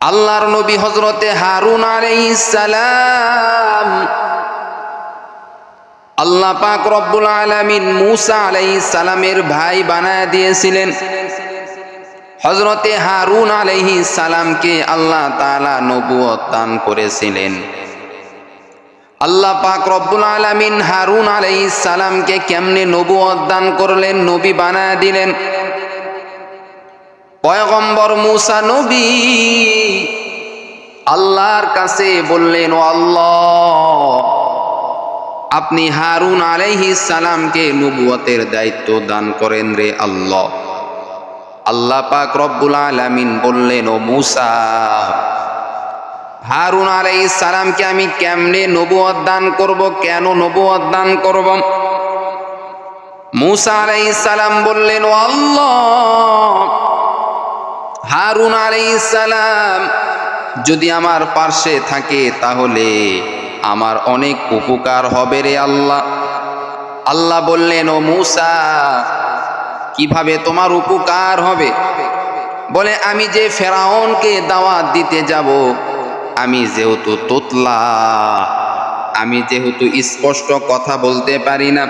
আল্লাহর নবী হযরতে হারুন আলাইহিস সালাম আল্লাহ পাক রব্বুল আলামিন মূসা আলাইহিস সালামের ভাই বানায় দিয়েছিলেন। হযরতে হারুন আলাইহিস সালামকে আল্লাহ তাআলা নবুয়ত দান করেছিলেন। আল্লাহ পাক রব্বুল আলামিন হারুন আলাইহিস সালামকে কেমনে নবুয়ত দান করলেন, নবী বানায় দিলেন? পয়গম্বর মূসা নবী আল্লাহর কাছে বললেন, ও আল্লাহ, আপনি হারুন আলাইহিস সালামকে নবুয়তের দায়িত্ব দান করেন রে আল্লাহ। আল্লাহ পাক রব্বুল আলামিন বললেন, ও মূসা, হারুন আলাইহিস সালামকে আমি কেমনে নবুয়ত দান করব, কেন নবুয়ত দান করব? মূসা আলাইহিস সালাম বললেন, ও আল্লাহ, হারুন আলাইহিস সালাম যদি আমার পার্শ্বে থাকে তাহলে আমার অনেক উপকার হবে রে আল্লাহ। আল্লাহ বললেন, ও মূসা, কিভাবে তোমার উপকার হবে? বলে, আমি যে ফেরাউনকে দাওয়াত দিতে যাব, আমি যেহেতু তোতলা, আমি যেহেতু স্পষ্ট কথা বলতে পারি না,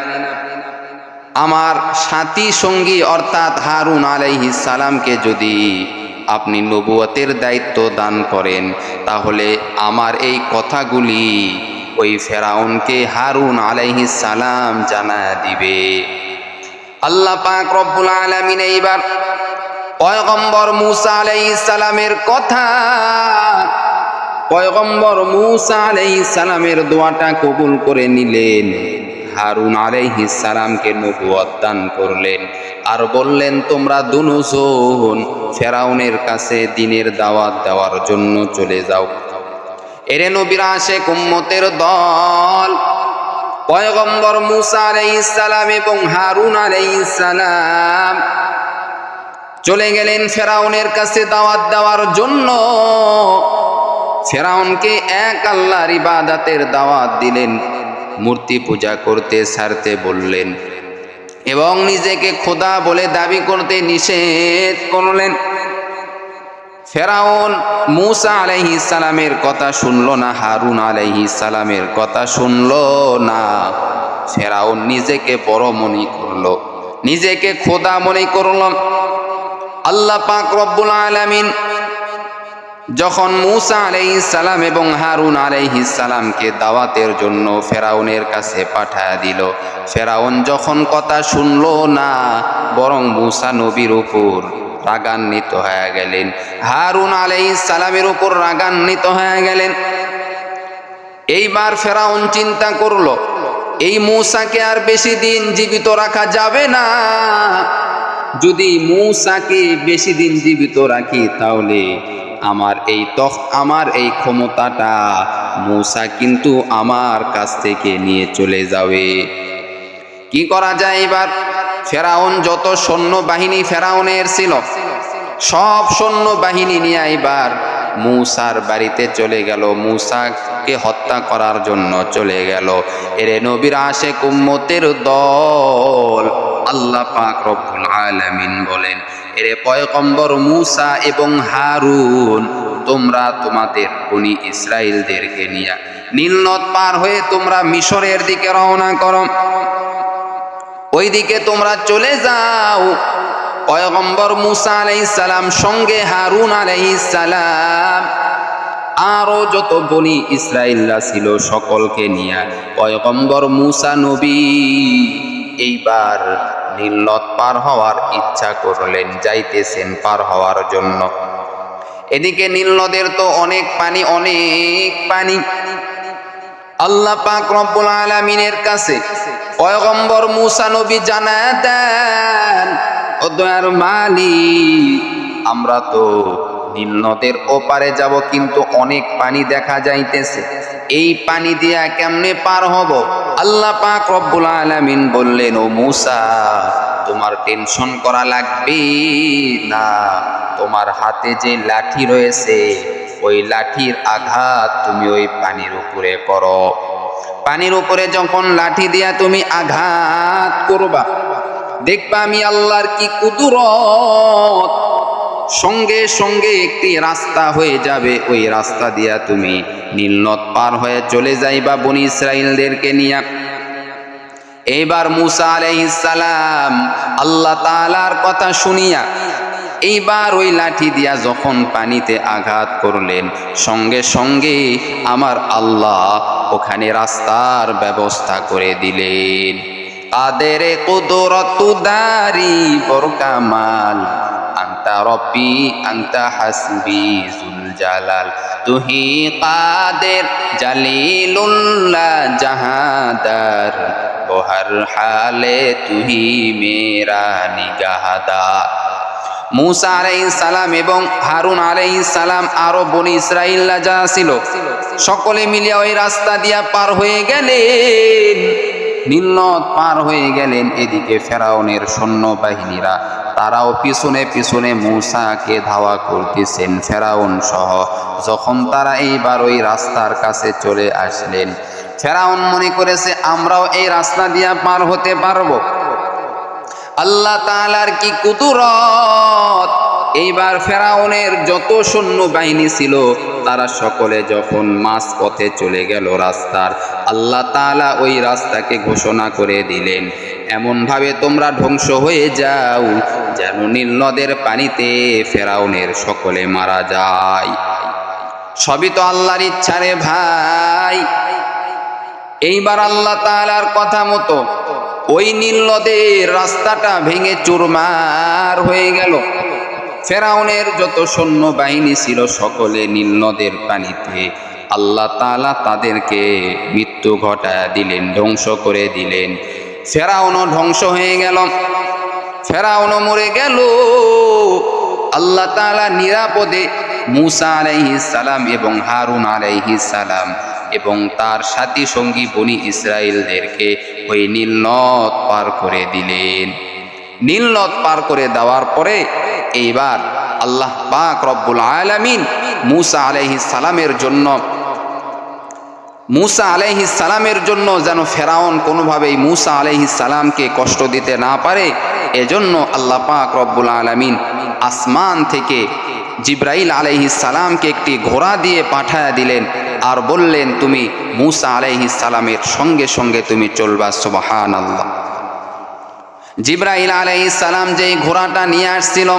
আমার সাথী সঙ্গী অর্থাৎ হারুন আলাইহিস সালামকে যদি আপনি নবুয়তের দায়িত্ব দান করেন, তাহলে আমার এই কথাগুলি ওই ফেরাউনকে হারুন আলাইহিস সালাম জানায় দিবে। আল্লাহ পাক রব্বুল আলামিন এইবার পয়গম্বর মূসা আলাইহিস সালামের কথা, পয়গম্বর মূসা আলাইহিস সালামের দোয়াটা কবুল করে নিলেন, হারুন আলাইহিস সালামকে নবুয়ত দান করলেন, আর বললেন, তোমরা দুজন ফেরাউনের কাছে দ্বীনের দাওয়াত দেওয়ার জন্য চলে যাও। এরে নবীর আশিক উম্মতের দল, পয়গম্বর মূসা আলাইহিস সালাম এবং হারুন আলাইহিস সালাম চলে গেলেন ফেরাউনের কাছে দাওয়াত দেওয়ার জন্য। ফেরাউনকে এক আল্লাহর ইবাদতের দাওয়াত দিলেন, মূর্তি পূজা করতে ছাড়তে বললেন এবং নিজেকে খোদা বলে দাবি করতে নিষেধ করলেন। ফেরাউন মূসা আলাইহিস সালামের কথা শুনল না, হারুন আলাইহিস সালামের কথা শুনল না। ফেরাউন নিজেকে বড় মনে করল, নিজেকে খোদা মনে করল। আল্লাহ পাক রব্বুল আলামিন যখন মূসা আলাইহিস সালাম এবং হারুন আলাইহিস সালামকে দাওয়াতের জন্য ফেরাউনের কাছে পাঠায় দিল, ফেরাউন যখন কথা শুনল না, বরং মূসা নবীর উপর রাগান্বিত হয়ে গেলেন, হারুন আলাইহিস সালামের উপর রাগান্বিত হয়ে গেলেন। এইবার ফেরাউন চিন্তা করল, এই মূসাকে আর বেশি দিন জীবিত রাখা যাবে না। যদি মূসাকে বেশি দিন জীবিত রাখি, তাহলে আমার এই ক্ষমতাটা মূসা কিন্তু আমার কাছ থেকে নিয়ে চলে যাবে। কি করা যায় এবার? ফেরাউন যত সৈন্য বাহিনী ফেরাউনের ছিল, সব সৈন্য বাহিনী নিয়ে এবার মূসার বাড়িতে চলে গেল, মূসাকে হত্যা করার জন্য চলে গেল। এরে নবীর আশিক উম্মতের দল, আল্লাহ পাক রব্বুল আলামিন বলেন, এরে পয়গম্বর মূসা এবং হারুন, তোমরা তোমাদের বনি ইসরাইলদেরকে নিয়ে নীল নদ পার হয়ে তোমরা মিশরের দিকে রওনা করো। ওই দিকে তোমরা চলে যাও। পয়গম্বর মূসা আলাইহিস সালাম সঙ্গে হারুন আলাইহিস সালাম আরো যত বনি ইসরাইলরা ছিল সকলকে নিয়ে পয়গম্বর মূসা নবী এইবার নীল নদ পার হওয়ার ইচ্ছা করলেন, যাইতেছেন পার হওয়ার জন্য। এদিকে নীল নদের তো অনেক পানি, অনেক পানি। আল্লাহ পাক রব্বুল আলামিনের কাছে পয়গম্বর মূসা নবী জানায় দেন, ও দয়ার মালিক, আমরা তো নীল নদের ওপারে যাব, কিন্তু অনেক পানি দেখা যাইতেছে, এই পানি দিয়া কেমনে পার হব? আল্লাহ পাক রব্বুল আলামিন বললেন, ও মূসা, তোমার টেনশন করা লাগবে না। তোমার হাতে যে লাঠি রয়েছে, ওই লাঠির আঘাত তুমি ওই পানির উপরে করো। পানির উপরে যখন লাঠি দিয়া তুমি আঘাত করবা, দেখবা আমি আল্লাহর কি কুদরত। সঙ্গে সঙ্গে একটি রাস্তা হয়ে যাবে, ওই রাস্তা দিয়া তুমি নীল নদ পার হয়ে চলে যাইবা বনি ইসরাইলদেরকে নিয়ে। এইবার মূসা আলাইহিস সালাম আল্লাহ তাআলার কথা শুনিয়া এইবার ওই লাঠি দিয়া যখন পানিতে আঘাত করলেন, সঙ্গে সঙ্গে আমার আল্লাহ ওখানে রাস্তার ব্যবস্থা করে দিলেন। কাদের কুদরতু দারি বরকামাল, আনতা রব্বি আনতা হাসবি জুল জালাল, তুহি কাদের জালিলুল্লাহ জাহাদার, ও হর হালে তুহি মেরা নিগাহদার। মূসা আলাইহিস সালাম এবং হারুন আলাইহিস সালাম আরো বনি ইসরাইলরা যা ছিল সকলে মিলে ওই রাস্তা দিয়া পার হয়ে গেলেন, নীল নদ পার হয়ে গেলেন। এদিকে ফেরাউনের সৈন্যবাহিনীরা তারাও পিছনে পিছনে মূসাকে ধাওয়া করতেছেন ফেরাউন সহ। যখন তারা এইবার ওই রাস্তার কাছে চলে আসলেন, ফেরাউন মনে করেছে আমরাও এই রাস্তা দিয়া পার হতে পারবো। আল্লাহ তাআলার কি কুদরত! এইবার ফেরাউনের যত সৈন্যবাহিনী ছিল তারা সকলে যখন মাঝ পথে চলে গেল রাস্তার, আল্লাহ তাআলা ওই রাস্তাকে ঘোষণা করে দিলেন, এমনভাবে তোমরা ধ্বংস হয়ে যাও যেন নীল নদের পানিতে ফেরাউনের সকলে মারা যায়। সবই তো আল্লাহর ইচ্ছা রে ভাই। এইবার আল্লাহ তাআলার কথা মতো ওই নীল নদের রাস্তাটা ভেঙে চুরমার হয়ে গেল। ফেরাউনের যত সৈন্যবাহিনী ছিল সকলে নীল নদের পানিতে, আল্লাহ তাআলা তাদেরকে মৃত্যু ঘটায় দিলেন, ধ্বংস করে দিলেন। ফেরাউনও ধ্বংস হয়ে গেল, ফেরাউনও মরে গেল। আল্লাহ তাআলা নিরাপদে মূসা আলাইহিস সালাম এবং হারুন আলাইহিস সালাম এবং তার সাথী সঙ্গী বনি ইসরাইলদেরকে ওই নীল নদ পার করে দিলেন। নীল নদ পার করে দেওয়ার পরে এইবার আল্লাহ পাক রব্বুল আলামিন মূসা আলাইহিস সালামের জন্য যেন ফেরাউন কোনোভাবেই মূসা আলাইহিস সালামকে কষ্ট দিতে না পারে, এজন্য আল্লাহ পাক রব্বুল আলামিন আসমান থেকে জিবরাইল আলাইহিস সালামকে একটি ঘোড়া দিয়ে পাঠায়া দিলেন আর বললেন, তুমি মূসা আলাইহিস সালামের সঙ্গে সঙ্গে তুমি চলবা। সুবহানাল্লাহ। জিবরাইল আলাইহিস সালাম যেই ঘোড়াটা নিয়ে আসছিল,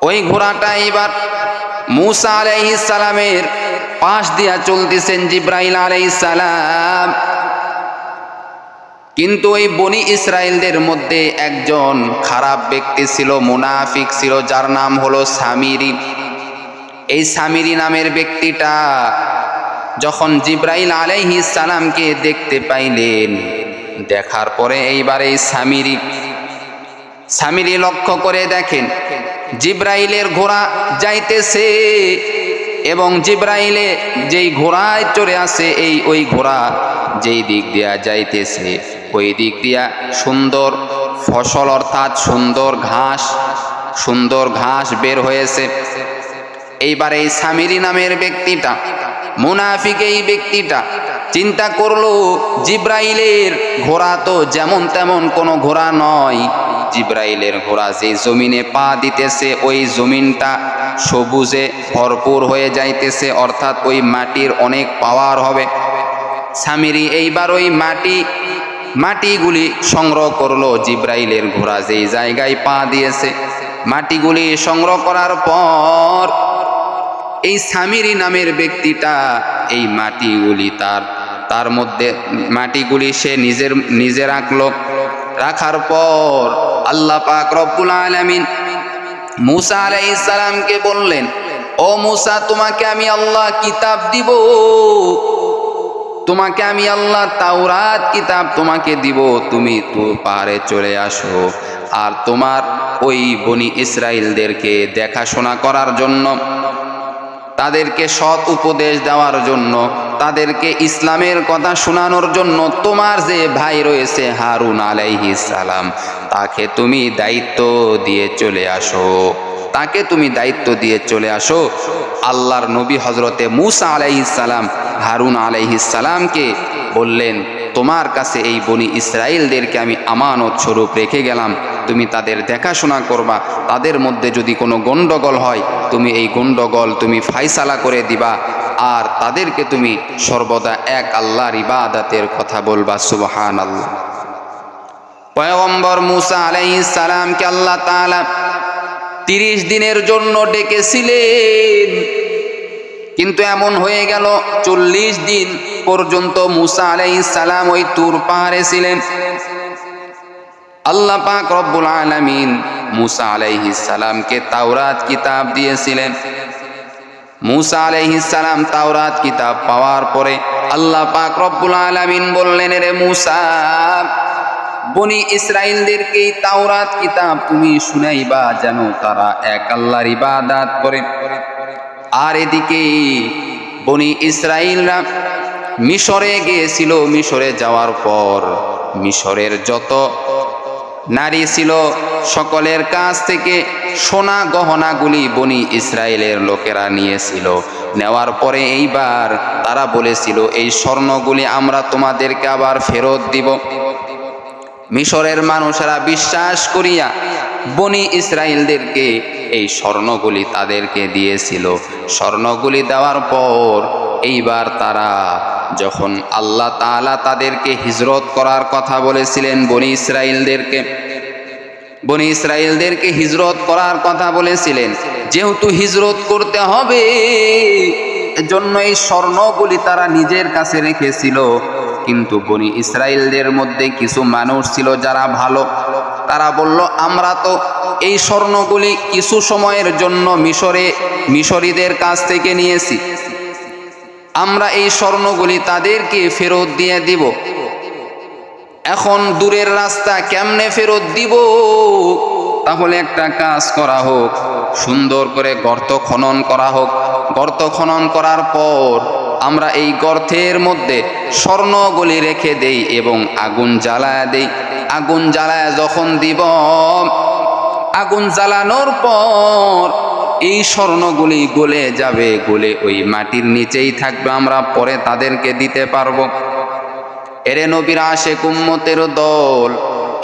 ওই ঘোড়াটা এবার মূসা আলাইহিস সালামের পাশ দিয়া চলতেছেন জিবরাইল আলাইহিস সালাম। কিন্তু ওই বনি ইসরাইলদের মধ্যে একজন খারাপ ব্যক্তি ছিল, মুনাফিক ছিল, যার নাম হলো সামিরি। এই সামিরি নামের ব্যক্তিটা যখন জিবরাইল আলাইহিস সালামকে দেখতে পাইলেন, দেখার পরে এইবার এই সামিরি লক্ষ্য করে দেখেন জিবরাইলের ঘোড়া যাইতেছে এবং জিবরাইলে যেই ঘোড়ায় চড়ে আছে ওই ঘোড়া যেই দিক দিয়া যাইতেছে ওই দিক দিয়া সুন্দর ফসল অর্থাৎ সুন্দর ঘাস বের হয়েছে। এইবার এই সামিরি নামের ব্যক্তিটা, মুনাফিক এই ব্যক্তিটা চিন্তা করলো, জিবরাইলের ঘোড়া তো যেমন তেমন কোনো ঘোড়া নয়। জিবরাইলের ঘোড়া যে জমিনে পা দিতেছে ওই জমিনটা সবুজে ভরপুর হয়ে যাইতেছে, অর্থাৎ ওই মাটির অনেক পাওয়ার হবে। সামিরি এইবার ওই মাটিগুলি সংগ্রহ করলো। জিবরাইলের ঘোড়া যেই জায়গায় পা দিয়েছে মাটিগুলি সংগ্রহ করার পর এই সামিরি নামের ব্যক্তিটা এই মাটিগুলি তার মধ্যে মাটিগুলি সে নিজে রাখলো। রাখার পর আল্লাহ পাক রব্বুল আলামিন মূসা আলাইহিস সালামকে বললেন, ও মূসা, তোমাকে আমি আল্লাহ কিতাব দিব, তোমাকে আমি আল্লাহ তাওরাত কিতাব তোমাকে দিব, তুমি তুর পাহাড়ে চলে আসো আর তোমার ওই বনি ইসরাইলদেরকে দেখাশোনা করার জন্য, তাদেরকে সৎ উপদেশ দেওয়ার জন্য, তাদেরকে ইসলামের কথা শোনানোর জন্য তোমার যে ভাই রয়েছে হারুন আলাইহিস সালাম, তাকে তুমি দায়িত্ব দিয়ে চলে আসো। আল্লাহর নবী হজরতে মূসা আলাইহিস সালাম হারুন আলাইহিস সালামকে বললেন, তোমার কাছে এই বনি ইসরাইলদেরকে আমি আমানত স্বরূপ রেখে গেলাম, তুমি তাদের দেখাশোনা করবা, তাদের মধ্যে যদি কোনো গণ্ডগোল হয় তুমি এই গণ্ডগোল তুমি ফায়সালা করে দিবা, আর তাদেরকে তুমি সর্বদা এক আল্লাহর ইবাদতের কথা বলবা। সুবহানাল্লাহ। পয়গম্বর মূসা আলাইহিস সালামকে আল্লাহ তাআলা 30 দিনের জন্য ডেকেছিলেন, কিন্তু এমন হয়ে গেল 40 দিন পর্যন্ত মূসা আলাইহিস সালাম ওই তুর পাহাড়ে ছিলেন। আল্লাহ পাক রব্বুল আলামিন মূসা আলাইহিস সালামকে তাওরাত কিতাব দিয়েছিলেন। মূসা আলাইহিস সালাম তাওরাত কিতাব পাওয়ার পরে আল্লাহ পাক রব্বুল আলামিন বললেন, রে মূসা, বনি ইসরাইলদেরকে তাওরাত কিতাব তুমি শুনাইবা যেন তারা এক আল্লাহর ইবাদত করে। আর এদিকে বনি ইসরাইলরা মিশরে গিয়েছিল। মিশরে যাওয়ার পর মিশরের যত নারী ছিল সকলের কাছ থেকে সোনা গহনাগুলি বনি ইসরায়েলের লোকেরা নিয়েছিল। নেওয়ার পরে এইবার তারা বলেছিল, এই স্বর্ণগুলি আমরা তোমাদেরকে আবার ফেরত দিব। মিশরের মানুষেরা বিশ্বাস করিয়া বনি ইসরায়েলদেরকে এই স্বর্ণগুলি তাদেরকে দিয়েছিল। স্বর্ণগুলি দেওয়ার পর এইবার তারা যখন আল্লাহ তাআলা তাদেরকে হিজরত করার কথা বলেছিলেন, বনি ইসরায়েলদেরকে হিজরত করার কথা বলেছিলেন, যেহেতু হিজরত করতে হবে এজন্য এই স্বর্ণগুলি তারা নিজের কাছে রেখেছিল। কিন্তু বনি ইসরায়েলদের মধ্যে কিছু মানুষ ছিল যারা ভালো, তারা বলল, আমরা তো এই স্বর্ণগুলি কিছু সময়ের জন্য মিশরীদের কাছ থেকে নিয়েছি, আমরা এই স্বর্ণগুলি তাদেরকে ফেরত দিয়ে দিব। এখন দূরের রাস্তা, কেমনে ফেরত দিব? তাহলে একটা কাজ করা হোক, সুন্দর করে গর্ত খনন করা হোক। গর্ত খনন করার পর আমরা এই গর্তের মধ্যে স্বর্ণগুলি রেখে দেই এবং আগুন জ্বালায় দেই। আগুন জ্বালায় যখন দিব, আগুন জ্বালানোর পর এই স্বর্ণগুলি গলে যাবে, গলে ওই মাটির নিচেই থাকবে, আমরা পরে তাদেরকে দিতে পারবো। এরে নবীর আশিক উম্মতের দল,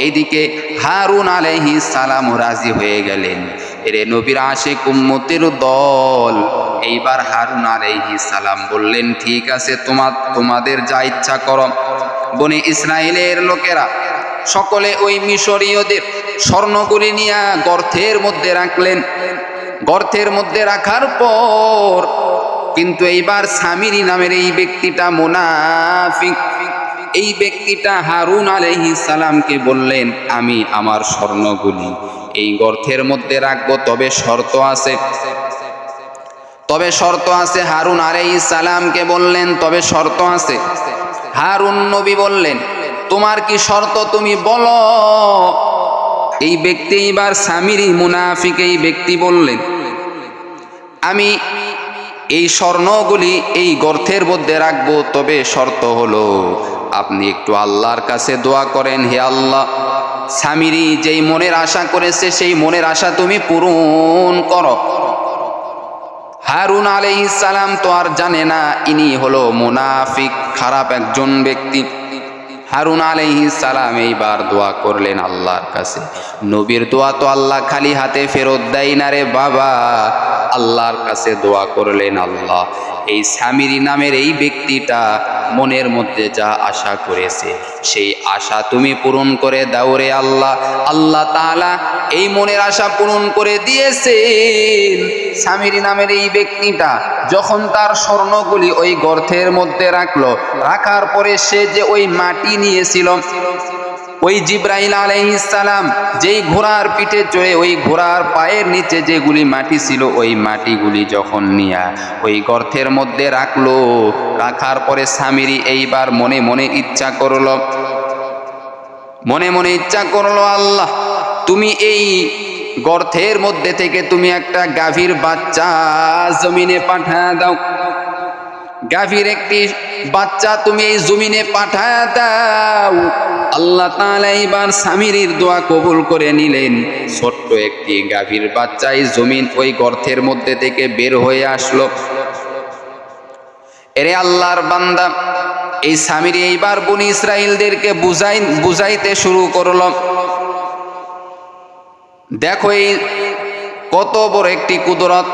এইদিকে হারুন আলাইহিস সালাম রাজি হয়ে গেলেন। এরে নবীর আশিক উম্মতের দল, এইবার হারুন আলাইহিস সালাম বললেন, ঠিক আছে, তোমাদের যা ইচ্ছা করো। বনি ইসরায়েলের লোকেরা সকলে ওই মিশরীয়দের স্বর্ণগুলি নিয়ে গর্তের মধ্যে রাখলেন। গর্তের মধ্যে রাখার পর কিন্তু এইবার সামিরি নামের এই ব্যক্তিটা মুনাফিক, এই ব্যক্তিটা হারুন আলাইহিস সালামকে বললেন, আমি আমার স্বর্ণগুলি এই গর্তের মধ্যে রাখবো, তবে শর্ত আছে। হারুন আলাইহিস সালামকে বললেন, তবে শর্ত আছে। হারুন নবী বললেন, তোমার কি শর্ত তুমি বলো। এই ব্যক্তি এবার সামিরি মুনাফিক এই ব্যক্তি বললেন, আমি এই স্বর্ণগুলি এই গর্তের মধ্যে রাখবো, তবে শর্ত হলো আপনি একটু আল্লাহর কাছে দোয়া করেন, হে আল্লাহ, সামিরি যেই মনের আশা করেছে সেই মনের আশা তুমি পূরণ করো। হারুন আলাইহিস সালাম তো আর জানে না ইনি হলো মুনাফিক, খারাপ একজন ব্যক্তি। হারুন আলাইহিস সালাম এইবার দোয়া করলেন আল্লাহর কাছে। নবীর দোয়া তো আল্লাহ খালি হাতে ফেরত দেয় না রে বাবা। আল্লাহর কাছে দোয়া করলেন, আল্লাহ, এই সামিরি নামের এই ব্যক্তিটা মনের মধ্যে যা আশা করেছে সেই আশা তুমি পূরণ করে দাও রে আল্লাহ। আল্লাহ তাআলা এই মনের আশা পূরণ করে দিয়েছেন। সামিরি নামের এই ব্যক্তিটা যখন তার স্বর্ণগুলি ওই গর্তের মধ্যে রাখলো, রাখার পরে সে যে ওই মাটি নিয়েছিল, ওই জিব্রাইল আলাইহিস সালাম যেই ঘোড়ার পিঠে চড়ে ওই ঘোড়ার পায়ের নিচে যেগুলি মাটি ছিল, ওই মাটিগুলি যখন নিয়া ওই গর্তের মধ্যে রাখলো, রাখার পরে সামিরি এইবার মনে মনে ইচ্ছা করলো, আল্লাহ, তুমি এই গর্তের মধ্যে থেকে তুমি একটা গাভীর বাচ্চা জমিনে পাঠায় দাও। গাভীর একটি বাচ্চা তুমি এই জমিনে পাঠায় দাও। আল্লাহ তাআলা এবার সামিরির দোয়া কবুল করে নিলেন। ছোট্ট একটি গাভীর বাচ্চা এই জমিন ওই গর্তের মধ্যে থেকে বের হয়ে আসলো। এরে আল্লাহর বান্দা, এই সামিরি এইবার বনি ইসরাইলদেরকে বুঝাইতে শুরু করলো। দেখো এই কত বড় একটি কুদরত।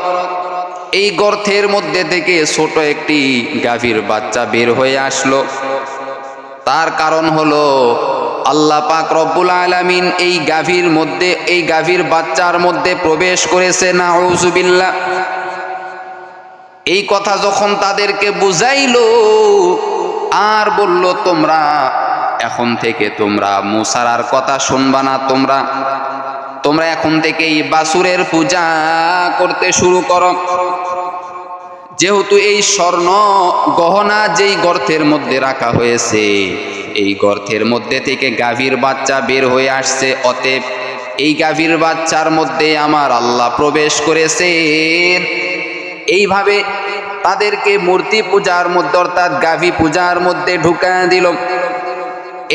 এই গর্তের মধ্যে থেকে ছোট একটি গাভীর বাচ্চা বের হয়ে আসলো। তার কারণ হলো আল্লাহ পাক রব্বুল আলামিন এই গাভীর মধ্যে, এই গাভীর বাচ্চার মধ্যে প্রবেশ করেছে। নাউযুবিল্লাহ। এই কথা যখন তাদেরকে বুঝাইলো আর বলল, তোমরা এখন থেকে তোমরা মুসার আর কথা শুনবা না, তোমরা এখন থেকে এই বাছুরের পূজা করতে শুরু করো। যেহেতু এই স্বর্ণ গহনা যেই গর্তের মধ্যে রাখা হয়েছে, এই গর্তের মধ্যে থেকে গাভীর বাচ্চা বের হয়ে আসছে, অতএব এই গাভীর বাচ্চার মধ্যে আমার আল্লাহ প্রবেশ করেছেন। এইভাবে তাদেরকে মূর্তি পূজার মধ্যে অর্থাৎ গাভী পূজার মধ্যে ঢুকায় দিল।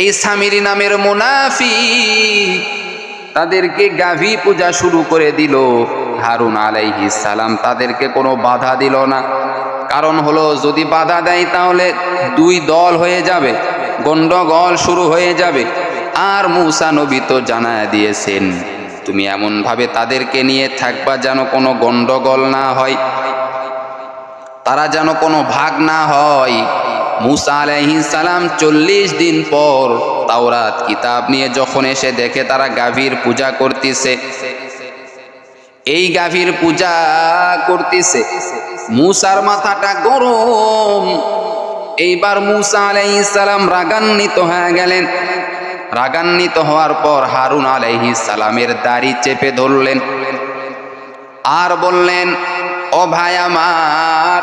এই সামিরি নামের মুনাফিক তাদেরকে গাভী পূজা শুরু করে দিল। হারুন আলাইহিস সালাম তাদেরকে কোনো বাধা দিল না। কারণ হলো, যদি বাধা দেয় তাহলে দুই দল হয়ে যাবে, গন্ডগোল শুরু হয়ে যাবে। আর মূসা নবী তো জানায় দিয়েছেন, তুমি এমনভাবে তাদেরকে নিয়ে থাকবা যেন কোনো গন্ডগোল না হয়, তারা যেন কোনো ভাগ না হয়। মূসা আলাইহিস সালাম 40 দিন পর তাওরাত কিতাব নিয়ে যখন এসে দেখে তারা গাভীর পূজা করতেছে, এই গাভীর পূজা করতেছে, মূসার মাথাটা গরম। এইবার মূসা আলাইহিস সালাম রাগান্বিত হয়ে গেলেন। রাগান্বিত হওয়ার পর হারুন আলাইহিস সালামের দাড়ি চেপে ধরলেন আর বললেন, ও ভাই আমার,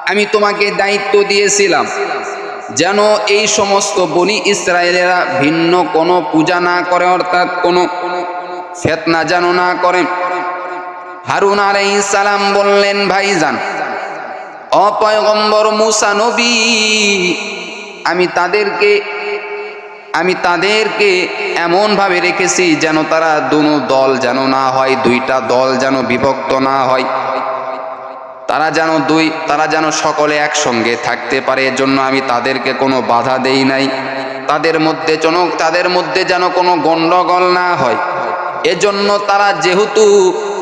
আমি তোমাকে দায়িত্ব দিয়েছিলাম যেন এই সমস্ত বনি ইসরায়েলেরা ভিন্ন কোনো পূজা না করে, অর্থাৎ কোনো ফিতনা যেন না করে। হারুন আলাইহিস সালাম বললেন, ভাইজান, ও পয়গম্বর মূসা নবী, আমি তাদেরকে এমন ভাবে রেখেছি যেন তারা দুনো দল যেন না হয়, দুইটা দল যেন বিভক্ত না হয়, তারা যেন সকলে একসঙ্গে থাকতে পারে। এজন্য আমি তাদেরকে কোনো বাধা দেই নাই, তাদের মধ্যে যেন কোনো গন্ডগোল না হয়। এজন্য তারা যেহেতু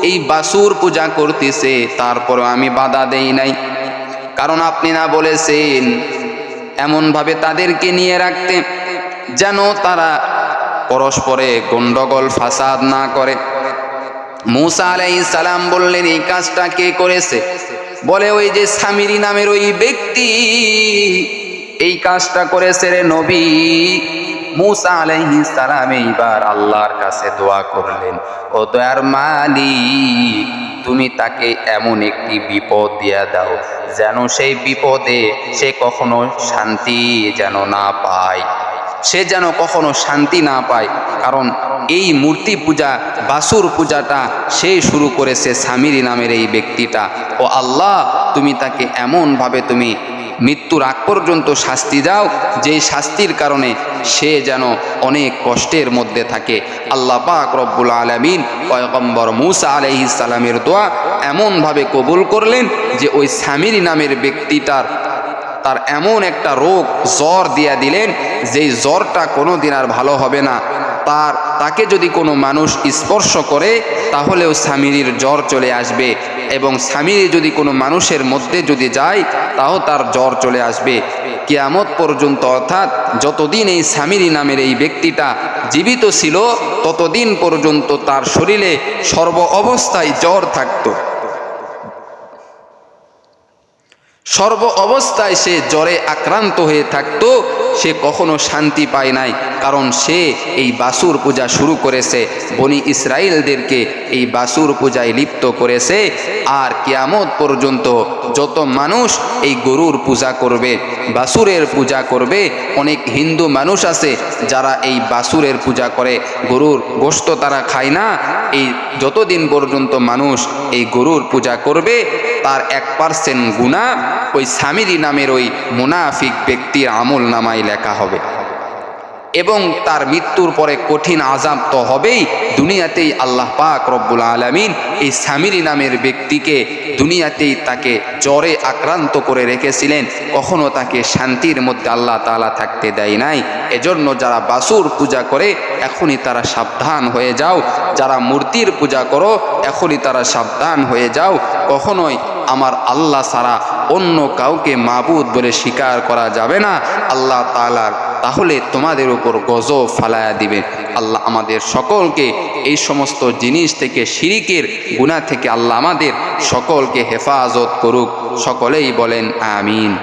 এই বাছুর পূজা করতেছে, তারপরও আমি বাধা দেই নাই। কারণ আপনি না বলেছেন এমনভাবে তাদেরকে নিয়ে রাখতে যেন তারা পরস্পরে গন্ডগোল ফাসাদ না করে। মূসা আলাইহিস সালাম বললেন, এই কাজটা কে করেছে? বলে, ওই যে সামিরি নামের ওই ব্যক্তি এই কাজটা করেছে রে নবী। মূসা আলাইহিস সালাম এইবার আল্লাহর কাছে দোয়া করলেন, ও দয়ার মালিক, তুমি তাকে এমন একটি বিপদ দিয়া দাও যেন সেই বিপদে সে কখনো শান্তি যেন না পায়, সে যেন কখনো শান্তি না পায়। কারণ এই মূর্তি পূজা, বাছুর পূজাটা সে শুরু করেছে, সামিরি নামের এই ব্যক্তিটা। ও আল্লাহ, তুমি তাকে এমনভাবে তুমি মৃত্যুর আগ পর্যন্ত শাস্তি দাও, যেই শাস্তির কারণে সে যেন অনেক কষ্টের মধ্যে থাকে। আল্লাহ পাক রব্বুল আলামিন পয়গম্বর মূসা আলাইহিস সালামের দোয়া এমনভাবে কবুল করলেন যে ওই সামিরি নামের ব্যক্তিটার তার এমন একটা রোগ, জ্বর দিয়া দিলেন, যেই জ্বরটা কোনো দিন আর ভালো হবে না। তাকে যদি কোনো মানুষ স্পর্শ করে তাহলেও সামিরির জ্বর চলে আসবে, এবং সামিরি যদি কোনো মানুষের মধ্যে যদি যায় তাও তার জ্বর চলে আসবে কিয়ামত পর্যন্ত। অর্থাৎ যতদিন এই সামিরি নামের এই ব্যক্তিটা জীবিত ছিল ততদিন পর্যন্ত তার শরীরে সর্ব অবস্থায় জ্বর থাকতো, সর্ব অবস্থায় সে জ্বরে আক্রান্ত হয়ে থাকতো, সে কখনো শান্তি পায় নাই। কারণ সে এই বাছুর পূজা শুরু করেছে, বনি ইসরায়েলদেরকে এই বাছুর পূজায় লিপ্ত করেছে। আর কিয়ামত পর্যন্ত যত মানুষ এই গরুর পূজা করবে, বাছুরের পূজা করবে, অনেক হিন্দু মানুষ আছে যারা এই বাছুরের পূজা করে, গরুর গোশত তারা খায় না। এই যতদিন পর্যন্ত মানুষ এই গরুর পূজা করবে তার 1% গুনাহ ওই সামিরি নামের ওই মুনাফিক ব্যক্তির আমল নামায় লেখা হবে। এবং তার মৃত্যুর পরে কঠিন আযাব তো হবেই। দুনিয়াতেই আল্লাহ পাক রব্বুল আলামিন এই সামিরী নামের ব্যক্তিকে দুনিয়াতেই তাকে জ্বরে আক্রান্ত করে রেখেছিলেন, কখনো তাকে শান্তির মধ্যে আল্লাহ তাআলা থাকতে দেয় নাই। এজন্য যারা বাসুর পূজা করে এখনই তারা সাবধান হয়ে যাও, যারা মূর্তির পূজা করো এখনই তারা সাবধান হয়ে যাও। কখনোই আমার আল্লাহ ছাড়া অন্য কাউকে মাবুদ বলে স্বীকার করা যাবে না আল্লাহ তাআলার, তাহলে তোমাদের উপর গজব ফালায়া দিবে। আল্লাহ আমাদের সকলকে এই সমস্ত জিনিস থেকে, শিরিকের গুনাহ থেকে আল্লাহ আমাদের সকলকে হেফাজত করুক। সকলেই বলেন আমিন।